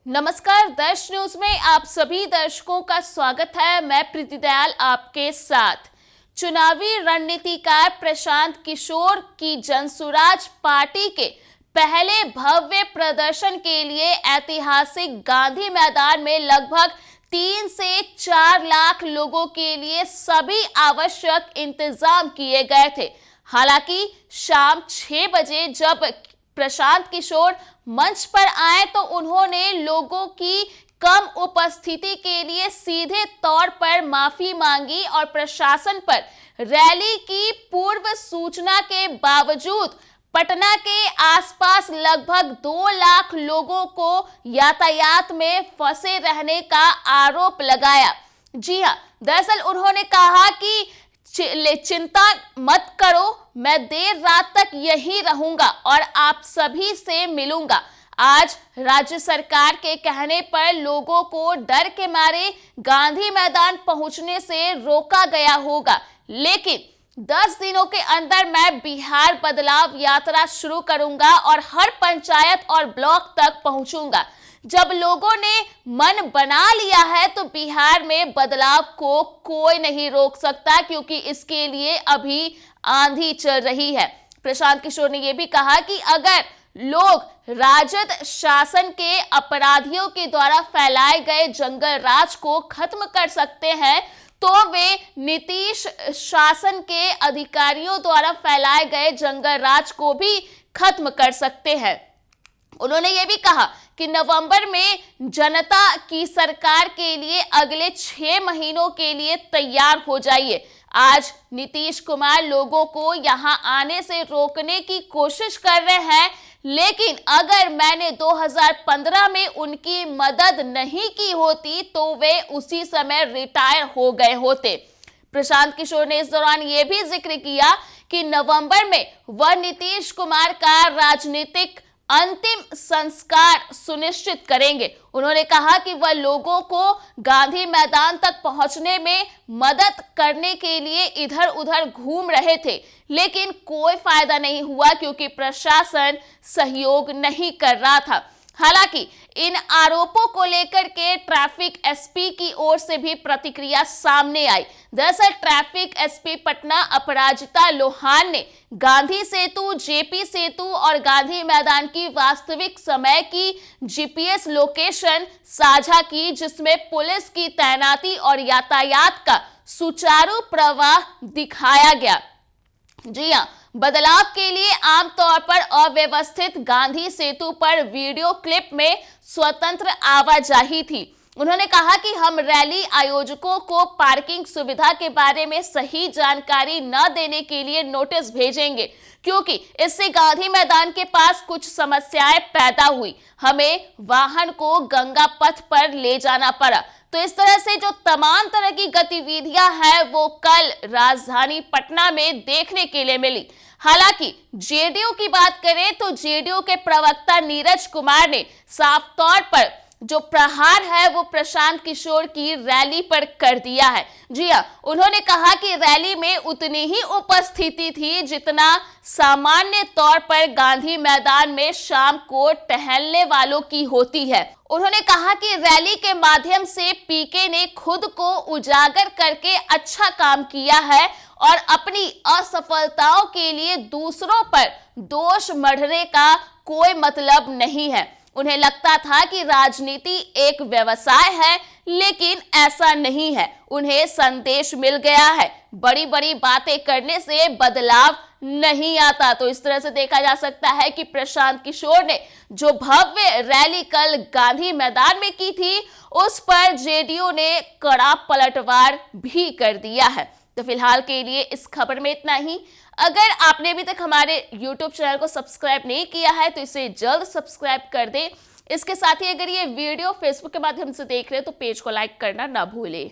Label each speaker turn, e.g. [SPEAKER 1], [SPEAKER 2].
[SPEAKER 1] नमस्कार, दर्श न्यूज में आप सभी दर्शकों का स्वागत है। मैं प्रीति दयाल आपके साथ। चुनावी रणनीतिकार प्रशांत किशोर की जनसुराज पार्टी के पहले भव्य प्रदर्शन के लिए ऐतिहासिक गांधी मैदान में लगभग 3 से 4 लाख लोगों के लिए सभी आवश्यक इंतजाम किए गए थे। हालांकि शाम 6 बजे जब प्रशांत किशोर मंच पर आए तो उन्होंने लोगों की कम उपस्थिति के लिए सीधे तौर पर माफी मांगी और प्रशासन पर रैली की पूर्व सूचना के बावजूद पटना के आसपास लगभग 2 लाख लोगों को यातायात में फंसे रहने का आरोप लगाया। जी हां, दरअसल उन्होंने कहा कि चिंता मत करो, मैं देर रात तक यहीं रहूंगा और आप सभी से मिलूंगा। आज राज्य सरकार के कहने पर लोगों को डर के मारे गांधी मैदान पहुंचने से रोका गया होगा, लेकिन 10 दिनों के अंदर मैं बिहार बदलाव यात्रा शुरू करूंगा और हर पंचायत और ब्लॉक तक पहुंचूंगा। जब लोगों ने मन बना लिया है तो बिहार में बदलाव को कोई नहीं रोक सकता, क्योंकि इसके लिए अभी आंधी चल रही है। प्रशांत किशोर ने यह भी कहा कि अगर लोग राजद शासन के अपराधियों के द्वारा फैलाए गए जंगल राज को खत्म कर सकते हैं तो वे नीतीश शासन के अधिकारियों द्वारा फैलाए गए जंगल राज को भी खत्म कर सकते हैं। उन्होंने ये भी कहा कि नवंबर में जनता की सरकार के लिए अगले 6 महीनों के लिए तैयार हो जाइए। आज नीतीश कुमार लोगों को यहां आने से रोकने की कोशिश कर रहे हैं, लेकिन अगर मैंने 2015 में उनकी मदद नहीं की होती तो वे उसी समय रिटायर हो गए होते। प्रशांत किशोर ने इस दौरान यह भी जिक्र किया कि नवंबर में वह नीतीश कुमार का राजनीतिक अंतिम संस्कार सुनिश्चित करेंगे। उन्होंने कहा कि वह लोगों को गांधी मैदान तक पहुंचने में मदद करने के लिए इधर उधर घूम रहे थे, लेकिन कोई फायदा नहीं हुआ क्योंकि प्रशासन सहयोग नहीं कर रहा था। हालांकि इन आरोपों को लेकर के ट्रैफिक एसपी की ओर से भी प्रतिक्रिया सामने आई। दरअसल ट्रैफिक एसपी पटना अपराजिता लोहान ने गांधी सेतु, जेपी सेतु और गांधी मैदान की वास्तविक समय की जीपीएस लोकेशन साझा की, जिसमें पुलिस की तैनाती और यातायात का सुचारू प्रवाह दिखाया गया। जी हां, बदलाव के लिए आमतौर पर अव्यवस्थित गांधी सेतु पर वीडियो क्लिप में स्वतंत्र आवाजाही थी। उन्होंने कहा कि हम रैली आयोजकों को पार्किंग सुविधा के बारे में सही जानकारी न देने के लिए नोटिस भेजेंगे, क्योंकि इससे गांधी मैदान के पास कुछ समस्याएं पैदा हुई। हमें वाहन को गंगा पथ पर ले जाना पड़ा। तो इस तरह से जो तमाम तरह की गतिविधियां हैं वो कल राजधानी पटना में देखने के लिए मिली। हालांकि जेडीयू की बात करें तो जेडीयू के प्रवक्ता नीरज कुमार ने साफ तौर पर जो प्रहार है वो प्रशांत किशोर की रैली पर कर दिया है। जी हां, उन्होंने कहा कि रैली में उतनी ही उपस्थिति थी जितना सामान्य तौर पर गांधी मैदान में शाम को टहलने वालों की होती है। उन्होंने कहा कि रैली के माध्यम से पीके ने खुद को उजागर करके अच्छा काम किया है और अपनी असफलताओं के लिए दूसरों पर दोष मढ़ने का कोई मतलब नहीं है। उन्हें लगता था कि राजनीति एक व्यवसाय है, लेकिन ऐसा नहीं है। उन्हें संदेश मिल गया है, बड़ी बड़ी बातें करने से बदलाव नहीं आता। तो इस तरह से देखा जा सकता है कि प्रशांत किशोर ने जो भव्य रैली कल गांधी मैदान में की थी उस पर जेडीयू ने कड़ा पलटवार भी कर दिया है। तो फिलहाल के लिए इस खबर में इतना ही। अगर आपने अभी तक हमारे YouTube चैनल को सब्सक्राइब नहीं किया है तो इसे जल्द सब्सक्राइब कर दें। इसके साथ ही अगर ये वीडियो Facebook के माध्यम से देख रहे हैं तो पेज को लाइक करना ना भूलें।